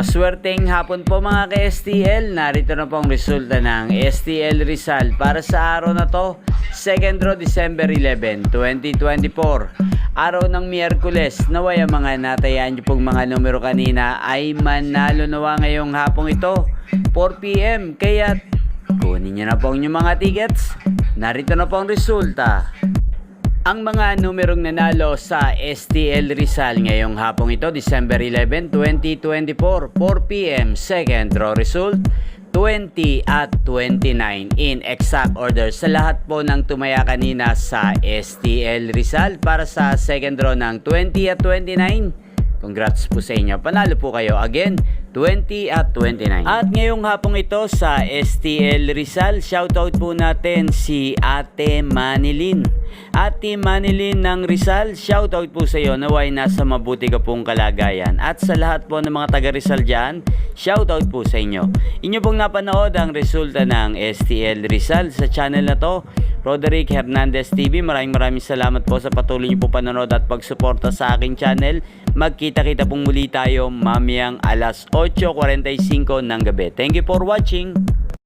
Maswerteng hapon po mga ka-STL. Narito na po ang resulta ng STL Rizal para sa araw na to, 2nd draw December 11, 2024. Araw ng Miyerkules. Naway ang mga natayaan niyo pong mga numero kanina ay manalo nawa ngayong hapong ito, 4 PM. Kaya kunin niyo na po ang inyong mga tickets. Narito na po ang resulta. Ang mga numerong nanalo sa STL Rizal ngayong hapong ito, December 11, 2024, 4 PM, second draw result, 20 at 29 in exact order sa lahat po ng tumaya kanina sa STL Rizal para sa second draw ng 20 at 29. Congrats po sa inyo. Panalo po kayo again, 20 at 29. At ngayong hapong ito sa STL Rizal, shoutout po natin si Ate Manilin. Ate Manilin ng Rizal, shoutout po sa iyo. Naway nasa mabuti ka pong kalagayan. At sa lahat po ng mga taga Rizal dyan, shoutout po sa inyo. Inyo pong napanood ang resulta ng STL Rizal sa channel na to, Roderick Hernandez TV. Maraming salamat po sa patuloy niyo po panonood at pagsuporta sa aking channel. Magkita-kita pong muli tayo mamayang alas 8:45 ng gabi. Thank you for watching.